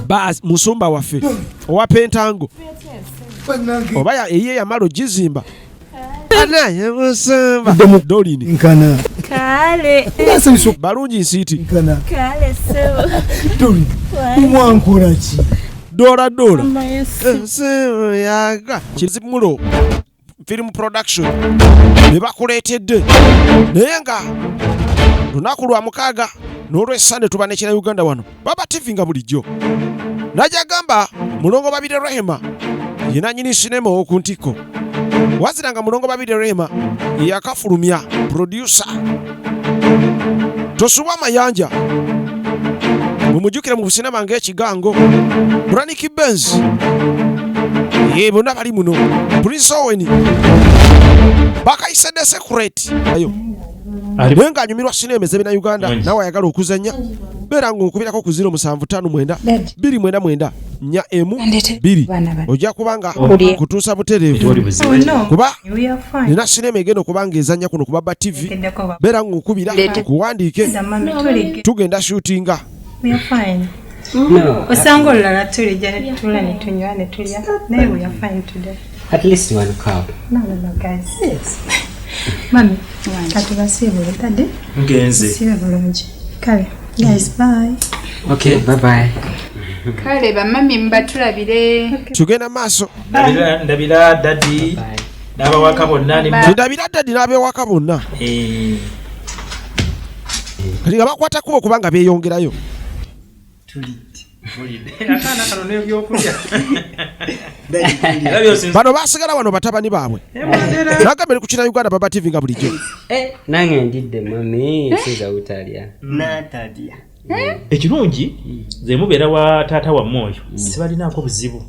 Bas musumba waffe owa Pentango oba eye yamalo gizimba anaye musumba dolini nkana kale balungi nsiiti nkana kale so doli mwankola ki dola Yesu simu yaga kizimulo film production ne bakuleetedde naye nga lunaku lwa mukaaga n'olw'essande tuba nekira Uganda wano Baba TV nga bulijjo najagamba mulongo babire Rehema yena nyini sinema okuntikko waziranga mulongo babire Rehema yakafulumya producer tosuba mayanja mumujukire mu sinema ng'ekigango Braniki Benz bonna bali muno Prince Owen bakayise The Secret ayo Wenga anyumirwa sinema ezebina Uganda nawe ayagala okuzanya beera ng'okubirako ku 079 249 ojja kubanga kutuusa butereevu kuba nina sinema egenda okubanga ezanya kuno ku Baba TV beera ng'okubira kuwandiike tugenda shootinga Osango olulala tulijja ne tutula ne tunywa ne tulya naye we are fine today. At least one cup. No, guys. Yes. Mami, katubasiibule tadde ngenze sibe bulungi kale guys bye. Okay, bye bye. Kale bamami mbatulabire tugenda maaso ndabira dadi n'abawaka bonna ndabira dadi n'abewaka bonna kati nga bakwata kubo kubanga beeyongerayo bano basigala wano batabani baabwe nagambere ku kina Uganda Baba TV nga bulijjo Nange ndidde mami nsiza utalya. natalya ekirungi ze mubeera wa taata wammwe oyo sibalinaako buzibu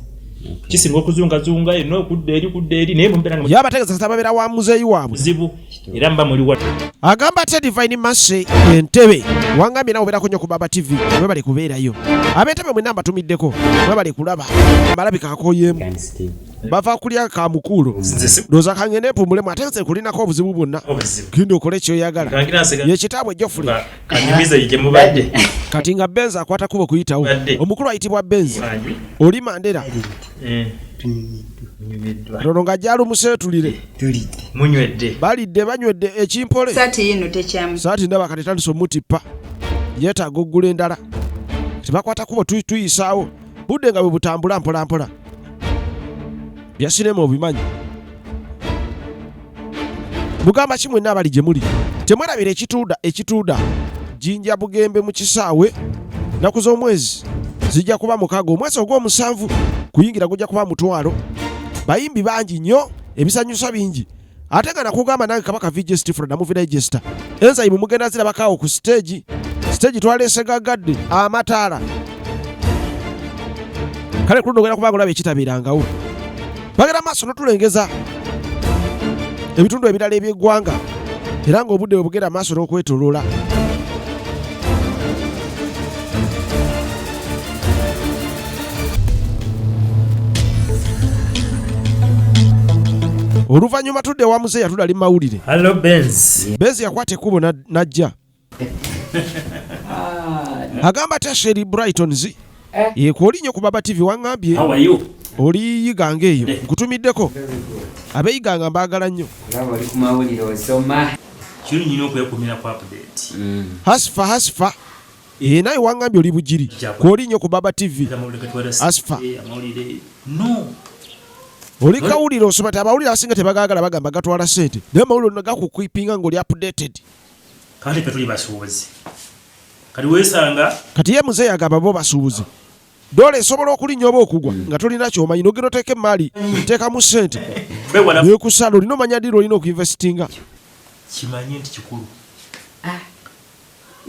kisinga okuzungazunga eno kudda eri naye mubeera nga yabategeeza kati ababeera wa muzeeyi waabwe buzibu era mba muli watu agamba ate Divine Mercy entebe wangambye nawe obeerako nnyo ku Baba TV mwe bali kubeerayo ab'entebe mwenna mbatumiddeko mwe bali kulaba amalabika akooyeemu bava kulya ka mukulu doza kangene pumbulemu ategese kulinako obuzibu bwonna kindi okole kyoyagala yekitaabwe Geoffrey kanyumiza yije mubadde kati nga Benz akwata kubo kuyitawo omukulu ayitibwa Benz oli Mandela Rono nga jalo musetulire munywedde balidde banywedde ekimpole sati yino tekyamu saati ndaba kati tandiso mutipa yetaaga oggula endala tebakwata kubo tuyisaawo budde nga bwe butambula mpola mpola bya sinema obimanyi mugamba kimwe n'abali gye muli temwerabira ekituuda jinja bugembe mu kisaawe naku z'omwezi zijja kuba mukaaga omwezi ogw'omusanvu kuyingira gujja kuba mutwalo bayimbi bangi nnyo ebisanyusa bingi ate nga nakugamba nange Kabaka VJ Stifra na Movie Digester enzayi mugenda zirabakaawo ku stage twaleese gagadde amataala kale kuluno ogenda kubanga olaba ekitabirangawo bagenda maaso n'otulengeza ebitundu ebirala eby'eggwanga era ng'obudde bwe bugenda maaso n'okwetoloola oluvannyuma tudde wa muzeeyi tudali mawulire Hello Benz yakwata ekkubo najja agamba te Sherry Brightons yekooli nnyo ku Baba TV waŋŋambye how are you oli yiganga eyo nkutumiddeko abeeyiganga mbaagala nnyo Laba oli ku mawulire osoma. kiri nyina okwekumira ku update hasifa naye waŋŋambye oli bugiri kwoli nnyo ku Baba TV Asfa no oli kawulire osoma ti abawulire abasinga tebagaagala bagamba gatwala ssente naye amawulire no gakukwipinga ng'oli updated kati ffe tuli basuubuzi kati weesanga kati ye muzeeyi agamba bo basuubuzi dola esobola okulinnya oba okugwa nga tolina kyomanyi nogenda oteeka emaali teekamu ssente nekusala olina omanya ddiiro olina okuinvestinga kimanyi nti kikulu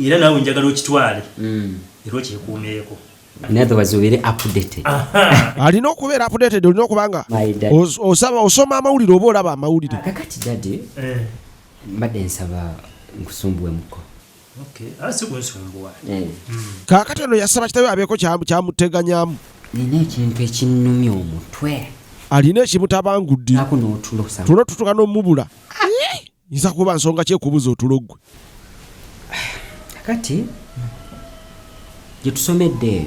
era naawe njagala okitwale era okyekuumeeko In other words, we're updated. alina okubeera updated olina okubanga osoma amawulire oba olaba amawulire Kakati daddy, mbadde nsaba nkusumbuwemuko. asi kunsumbuwa kaakati ono yasaba kitabe abeeko kyamuteganyaamu Nina ekintu ekinnumya omutwe. alina ekimutabangudde Naku n'otulo tuno tutuka n'omubula nza kuba nsonga kyekubuza otulo ggwe kakati gye tusomedde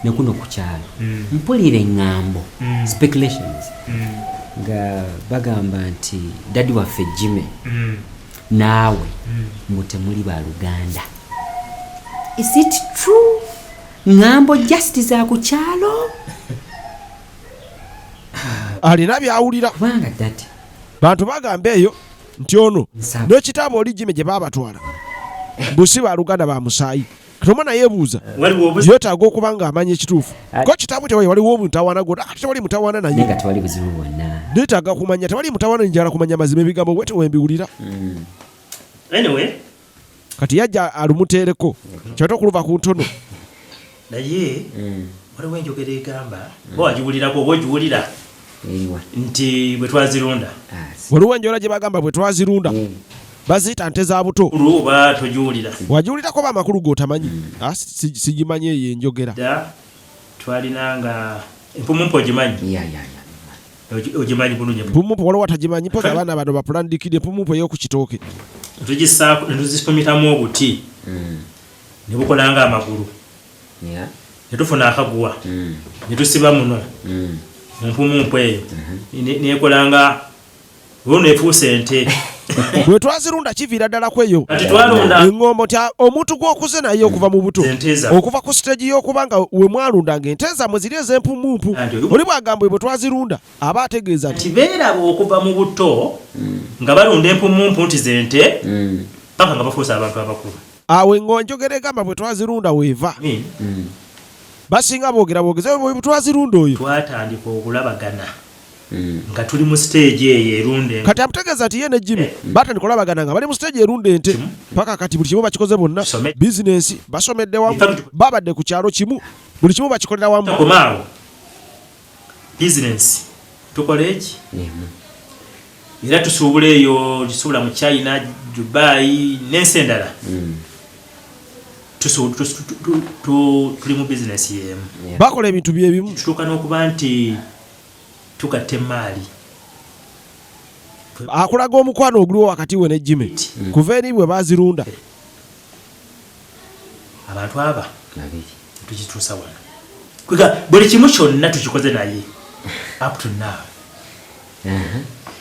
ne kuno ku kyalo mpulira eŋŋambo speculations nga bagamba nti dadi waffe Jimmy naawe mbu temuli baluganda. Is it true? Ŋŋambo just za ku kyalo? alina byawulira Kubanga dadi bantu bagamba eyo nti ono n'ekitabo oli Jimmy gye baabatwala busi baluganda ba musaayi kati omwana yeebuuza yeetaaga okuba nga amanya ekituufu ko kitabu tewayi waliwo omutawaana gwo ate tewali mutawaana naye nga tewali buzibu bwonna. neetaaga kumanya tewali mutawaana njala kumanya mazima ebigambo bwe tewembiwulira Anyway, kati yajja alumuteereko kyota okuluva ku ntono naye waliwo enjogera egamba bo wagiwulirako oba ogiwulira Eriwa. nti bwe twazirunda waliwo enjola gye bagamba bwe twazirunda baziyita nte za buto olwo oba togiwulira wagiwulirako ba amakulu g'otamanyi sigimanyi eyo enjogera dda twalinanga empumumpu ogimanyi ogimanyi bulungi pumupu waliwo atagimanyi mpozi abaana bano bapulandikidde pumupu ey'oku kitooke tugisaako ne tuzifumitamu obuti ne bukolanga amagulu ne tufuna akaguwa ne tusiba muno mu mpumumpu eyo nekolanga olwo neefuusa ente bwe twazirunda kiviira ddala ku eyo kati twalunda eŋŋombo nti omuntu gw'okuze naye okuva mu buto ente zaffe. okuva ku siteegi y'okuba nga we mwalundanga ente zammwe ziri ez'empumumpu oli bwagamba bwe twazirunda aba ategeeza nti nti beeraba okuva mu buto nga balunda empumumpu nti zente paka nga bafuusa abantu abakulu. awo enjogera egamba bwe twazirunda weeva basinga boogera boogeze bwe twazirunda oyo twatandika okulabagana nga tuli mu stage eyo erunde kati amutegeeza nti ye ne Jimmy batandika olabagana nga bali mu stage erunda ente paka kati buli kimu bakikoze bonna bizinensi basomedde wamu babadde ku kyalo kimu buli kimu bakikolera wamu komaawo bizinensi tukole eki era tusuubula eyo tusuubula mu China Dubai n'ensi endala tuli mu bizinensi yemu bakola ebintu byebimu tutuuka n'okuba nti tugatta emaali akulaga omukwano oguliwo wakati we ne Jimmy kuva eri bwe bazirunda abantu aba tukituusa wano kwega buli kimu kyonna tukikoze naye up to now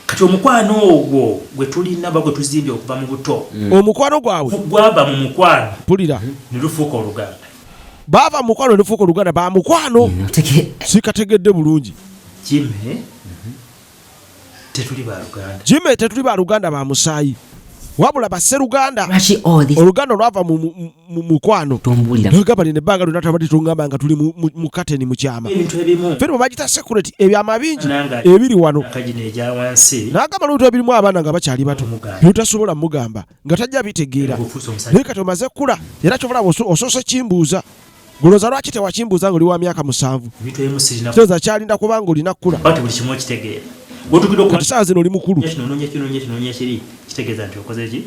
kati omukwano ogwo gwe tulina ba gwe tuzimbye okuva mu buto omukwano gwabwe gwava mu mukwano pulira ne lufuuka oluganda baava mu mukwano ne lufuuka oluganda ba mukwano sikategedde bulungi Jimmy tetuli baluganda Jimmy tetuli baluganda ba musaayi wabula basseruganda oluganda olwava mu mukwano nogamba lino ebbanga lyonna tabadde tungamba nga tuli mu kateni mu kyama ebintu ebimu ffe bagita security ebyama bingi ebiri wano akagino egya wansi n'agamba lwatu ebirimu abaana nga bakyali bato byutasobola mugamba nga tajja bitegeera naye kati omaze kkula era kyobulaba osoose kimbuuza goloza lwaki tewakimbuuza nga oli wa myaka 7 ebintu ebimu sirina kitegeeza kyalinda kubanga olina kkula bati buli kimu okitegeera gwotugire kati saa zino oli mukulu kinoonya kiri kitegeeza nti okoze ki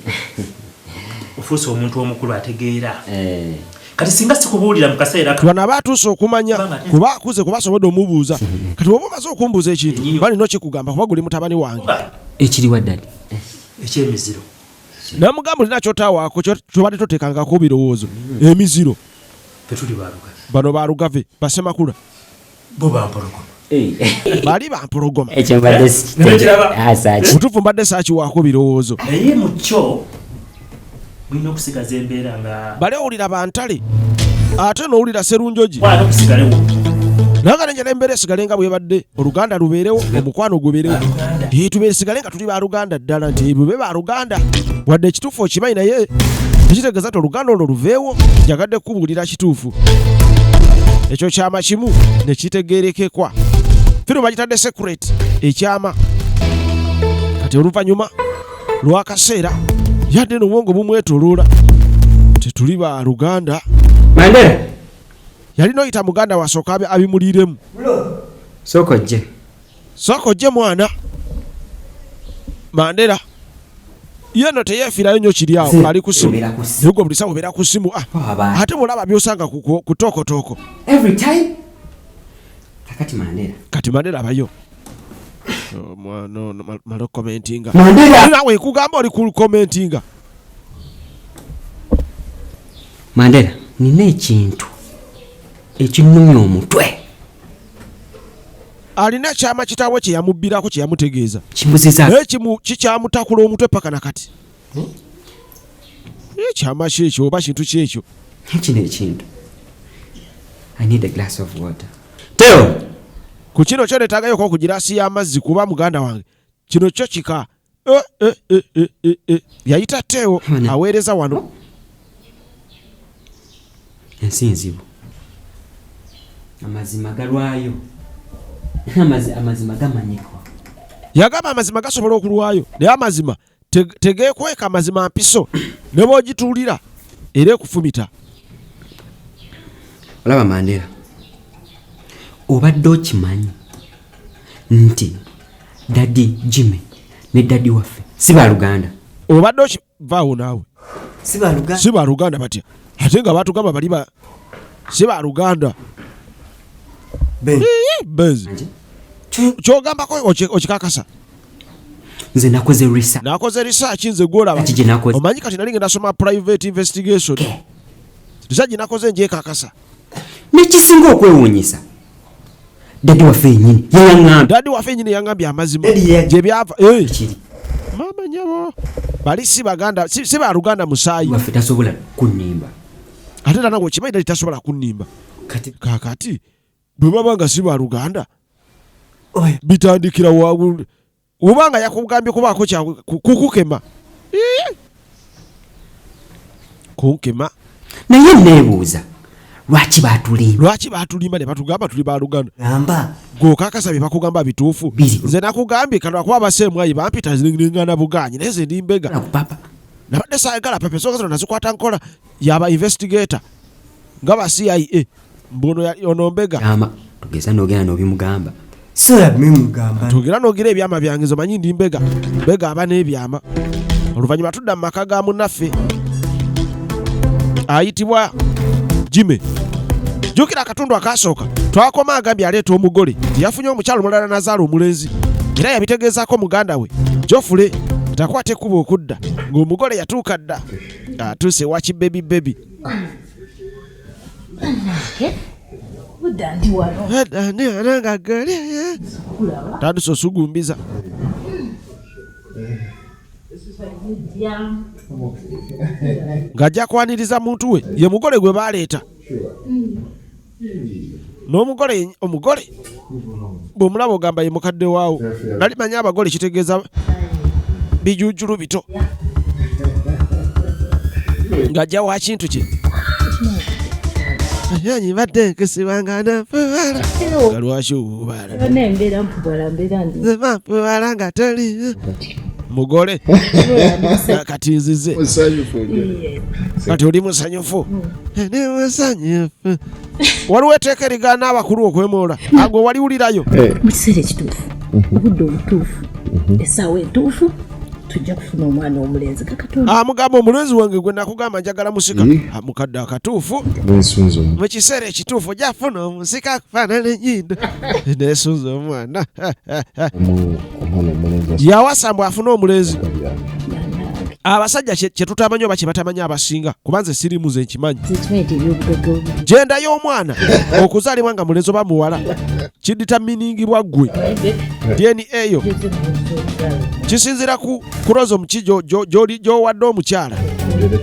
ofuuse omuntu omukulu ategeera kati singa sikubuulira mu kaseera bano aba atuuse okumanya kuba akuze kuba asobodde omubuuza kati oba omaze okumbuuza ekintu balina okikugamba kuba guli mutabani wange ekiriwa ddadi ekyemiziro namugamba olina kyotaawaako kyobadde toteekangako birowoozo emiziro tetuli baluganda bano balugave basemakula bo bampologoma bali bampologoma ekyobadde mutuufu mbadde saakiwaako birowoozo naye mu kyo mulina okusigaza embeera nga bale owulira bantale ate n'owulira serunjogi wana okusigalewo naga nenjala embeera esigale nga bwebadde oluganda lubeerewo omukwano gubeerewo tubeesigale nga tuli baluganda ddala nti bwe baluganda wadde ekituufu okimanyi naye tekitegeeza nti oluganda olwo luveewo njagadde kubuulira kituufu ekyo kyama kimu ne kitegeerekekwa fino bagitadde secret ekyama kati oluvannyuma lw'akaseera yadde n'obwongo bumwetoloola tetuli baluganda Mandela yalina oyita muganda wasooka abimuliiremu sooka ojje mwana Mandela yeno teyeefiirayo nnyo kiri awo ali ku simu yugo buli sawa beera ku simu ate mulaba byosanga ku tookotoko every time kati Mandela abayo mwana malo commentinga Mandela nawe kugamba oli ku commentinga Mandela nina ekintu ekinnumya omutwe. Alina kyama kitaawe kye yamubbirako kye yamutegeeza. Kimbuzizza. Naye kikyamutakula omutwe paka nakati. Kyama kyekyo oba kintu kyekyo. Kino ekintu. I need a glass of water. Teo! Ku kino kyo neetaagayoko ku giraasi y'amazzi kuba muganda wange. Kino kyo kika. Yayita Teo aweereza wano. Ensinzibu. Amazima galwayo. Amazima gamanyikwa. Yagamba amazima gasobola okulwayo. Naye amazima tegeekweka amazima mpiso. Ne bw'ogituulira era ekufumita. Olaba Mandela. Obadde okimanyi nti Daddy Jimmy ne Daddy waffe si baluganda. Obadde okivaawo naawe. Si baluganda batya. Ate nga batugamba bali si baluganda. Benzi. Kyogambako okikakasa. Nze nakoze research. Nakoze research nze gwolaba. Omanyi kati nali ngenda soma private investigation. Research nakoze njekakasa. Nekisinga okwewuunyisa. Daddy waffe yennyini yaŋŋamba. Daddy waffe yennyini yaŋŋambye amazima. Gye byava. Mama nyabo. Bali si baganda, si baluganda musaayi. Waffe tasobola kunnimba. Ate era nawe okimanyi Daddy tasobola kunnimba. Kakati bwe baba nga si baluganda. Bitandikira waabwe. Ubanga yakugambye kubaako kya kukukema. Kunkema. Naye neebuuza. Lwaki baatulimba ne batugamba tuli baluganda. Gamba. Gw'okakasa bye bakugamba bituufu. Nze nakugambye kano kuba abaseemwayi bampita zingana buganyi naye nze ndi mbega. Nabadde saagala pepe ensonga zino nazikwata nkola yaba investigator nga ba CIA mbono ono mbega. Tugeza n'ogenda n'obimugamba. Soya mugamba. Tugera n'ogira ebyama byange nze manyi ndi mbega. Mbega aba n'ebyama. Oluvannyuma tudda mu maka ga munnaffe ayitibwa Jimmy. Jukira akatundu akasooka twakoma agambye aleeta omugole yafunye omukyalo mulala Nazaala omulenzi era yabitegeezaako muganda we Jofule takwata ekkubo okudda ng'omugole yatuuka dda atuuse wa kibebi. Tandise osugumbiza. Ng'ajja kwaniriza muntu we ye mugole gwe baaleeta. N'omugole bw'omulaba ogamba ye mukadde waawo. Nali manyi abagole kitegeeza bijuujulu bito. Ng'ajja wa kintu kye. Yanyi badde nkisibanga nafuwala. Galwaki obubala. Nembeera mpubala mbeera ndi. Nzema mpubala nga toli. Mugole. Kati nzize. Kati oli musanyufu. Ndi musanyufu. Waliwo etteeka erigaana abakulu okwemoola. Agwo waliwulirayo. Mu kiseera ekituufu. Obudde obutuufu. Essaawa entuufu. Tujja kufuna omwana omulenzi kakatonda. Amugamba omulenzi wange gwe nakugamba njagala musika. Mukadde akatuufu. Mu kiseera ekituufu ojja kufuna omusika akufaanana ennyindo. Neesunza omwana. Yawasa mbu afuna omulenzi. Abasajja kye tutamanyi oba kye batamanyi abasinga kuba nze sirimu ze nkimanyi. Genda y'omwana okuzaalibwa nga mulenzi oba muwala kiditaminingibwa ggwe. DNA eyo kisinzira ku chromosome ki gy'owadde omukyala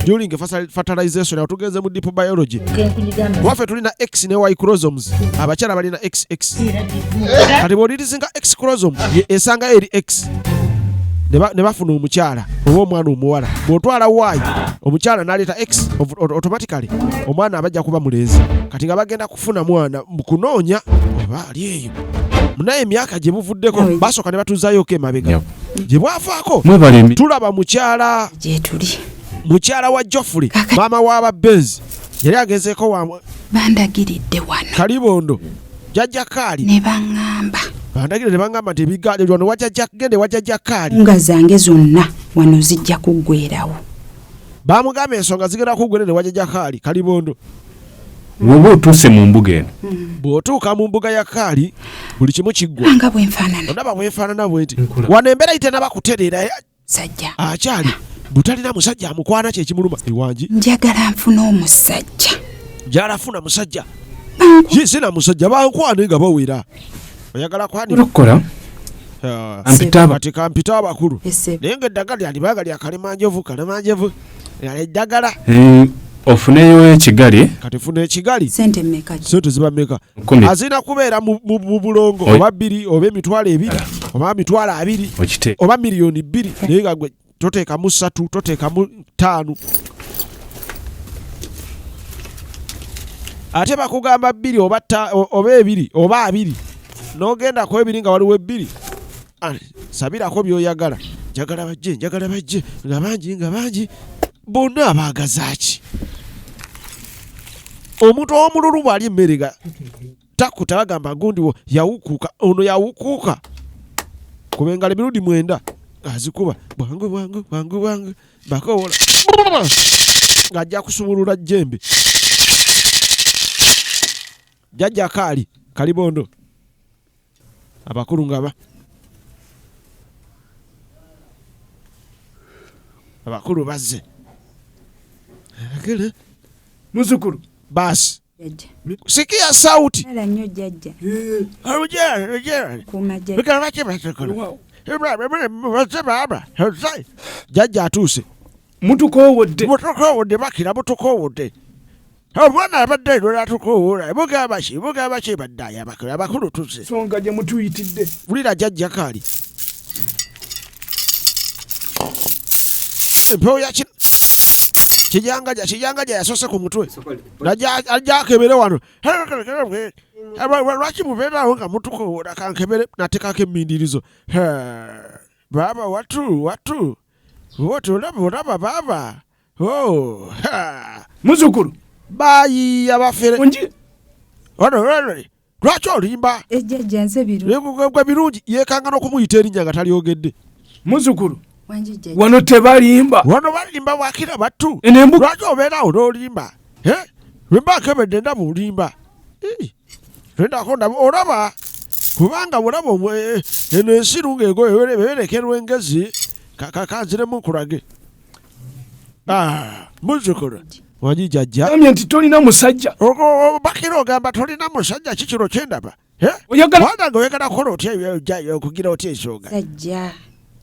during fertilization. Awo tugenze mu deep biology. Waffe tulina X ne Y chromosomes. Abakyala balina XX. Kati bw'olirizinga X chromosome esanga eri X ne bafuna omukyala oba omwana omuwala. Bw'otwala Y omukyala n'aleeta X automatically omwana abajja kuba mulenzi. Kati nga bagenda kufuna mwana mu kunoonya oba ali eyo. Munaye emyaka gye buvuddeko basooka ne batuuzaayo emabega. Gye bwavaako tulaba mukyala mukyala wa Jofule maama w'ababenzi yali agezeeko bandagiridde wano Kalibondo jjajja Kaali ne baŋŋamba bandagire ne baŋŋamba nti ebigaali wano gende wajjajja Kaali nga zange zonna wano zijja kuggweerawo. Baamugamba ensonga zigenda kuggwera ne wajjajja Kaali Kalibondo. Woba otuuse mu mbuga eno. Bw'otuuka mu mbuga ya Kaali buli kimu kiggwa. Nga bwenfaanana. Ondaba bwenfaanana bwenti. Wano embeera yitena bakutereera sajja. Akyali butalina musajja amukwana kye kimuluma ewangi. Njagala nfuna omusajja. Njagala afuna musajja. Ye sina musajja bankwane nga bawera. Oyagala kwani? Olukola. Ampitaba. Kati kampita abakulu. Ese. Naye ng'eddagala lyalibaga lya kalemanjevu. Eddagala. Ofuneyo ekigali. Kati funa ekigali. Sente mmeka? Sente ziba mmeka? Azina kubeera mu bulongo oba 2 oba emitwalo 2 oba emitwalo 2 oba miliyoni 2 naye nga gwe toteekamu 3 toteekamu 5. Ate bakugamba 2 oba 2 oba 2 n'ogenda ku 2 nga waliwo 2. Sabirako by'oyagala. Njagala bajje nga bangi bonna abaagazaaki. Omuntu omululu bw'ali emmere takuta bagamba gundi yawukuuka ono yawukuuka kuba engalo emirundi 9 azikuba bwangu bakowola ng'ajja kusumulula jjembe. Jjajja Kalibondo abakulu ngaba abakulu bazze Muzukuru. basi Jajja. sikia sauti Ala nnyo jjajja. Kuuma jjajja. Jjajja atuuse. Mutukowodde. Bakira mutukowodde. Omwana abadde eno atukowola mugamba ki baddayo abakulu tuzze. Songa gye mutuyitidde. Wulira jjajja Kaali. Empewo ya kijangajja yasoose ku mutwe. Ajja akebere wano. Lwaki mubeerawo nga mutukowola kankebere nateekako emmindirizo. Baaba watu. Olaba baaba. Muzukuru. Bayi abafere. Onji. Lwaki olimba? Ejjajja nze birungi. Gwe birungi yeekanga n'okumuyita erinnya nga talyogedde. Muzukuru. Wangi jjajja. Wano tebalimba. Wano balimba bwakira battu. Enembu. Lwaki obeerawo n'olimba? Bwe mba nkebedde ndaba olimba. Lwendako ndaba olaba kubanga bulaba eno ensiru ng'egoye beerekerwa engezi kanziremu nkulage. Muzukulu. Wangi jjajja. Amye nti tolina musajja. Bakira ogamba tolina musajja kikiro kyendaba. Oyagala. Wanda ng'oyagala kukola otya okugira otya ensonga. Sajja.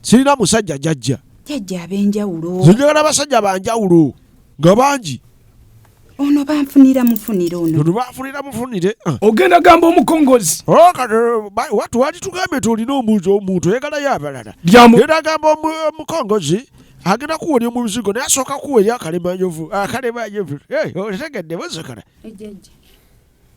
Sirina musajja jjajja. Jjajja ab'enjawulo. Njagala basajja banjawulo nga bangi. Ono banfunira mufunire ono. Ono bafunira mufunire. Ogenda gamba omukongozi. Watu wali tugambe tolina omuntu oyagalayo abalala. Genda gamba omukongozi agenda kuwonya mu bizigo naye asooka kuwonya akalemanjovu. Otegedde muzukala. Ejjajja.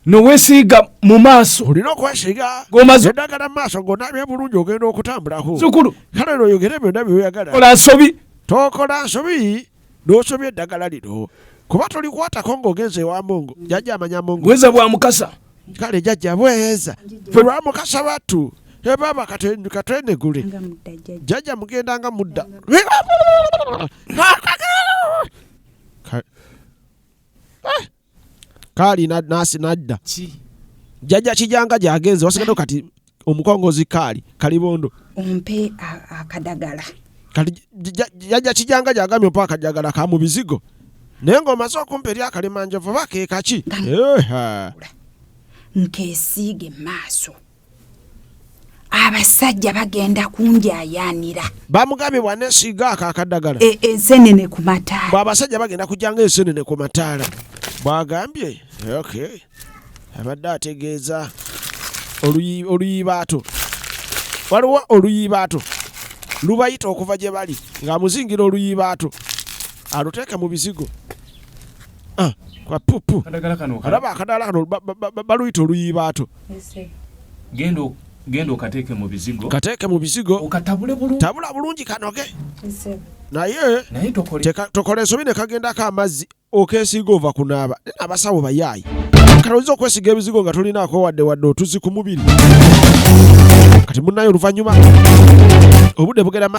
Noweesiiga mu maaso. Olina okwesiga. Ng'omaze. Eddagala mu maaso ng'onaabye bulungi ogenda okutambulako. Muzukulu. Kale oyogere byonna byoyagala. Kola nsobi. Tokola nsobi n'osobya eddagala lino. Kuba tolikwatako ng'ogenze ewa Mongo. Jjajja amanya Mongo. Bweza bwa mukasa. Kale jjajja bweza. Ffe lwa mukasa battu. Baba katwenegule. Nga mudda jjajja. Jjajja mugenda nga mudda. Kaali nasi nadda. Jjajja kijanga gyagenze wasigadde kati omukongozi Kalibondo. Ompe akadagala. Kati jjajja kijanga gyagambye ompa akajagala ka mu bizigo. Naye ng'omaze okumpa eri akalemanjovu bakeeka ki? Nkeesiige maaso. Abasajja bagenda kunjayaanira. Bamugambye bwaneesiiga ako akadagala. Ensenene ku mataala. Bw'abasajja bagenda kujjanga ensenene ku mataala. Bw'agambye abadde ategeeza oluyibaato. Waliwo oluyibaato lubayita okuva gye bali ng'amuzingira oluyibaato aluteeke mu bizigo. Kwa pupu. Alaba akadala kano baluyita oluyibaato. Genda okateeke mu bizigo. Kateeke mu bizigo. Okatabule bulungi. Tabula bulungi kanoge. Naye tokole ensobi ne kagendako amazzi okeesiga ova kunaaba. Abasawo bayaayi. Kalowooza okwesiga ebizigo nga tolinaako wadde otuzi ku mubiri. Kati munnayo oluvannyuma obudde bugera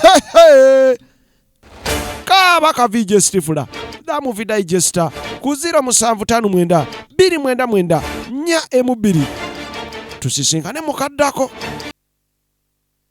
kaaba ka VJ Stifula Damuvi Digester ku 0759 299 4M2 tusisinkane mukaddako.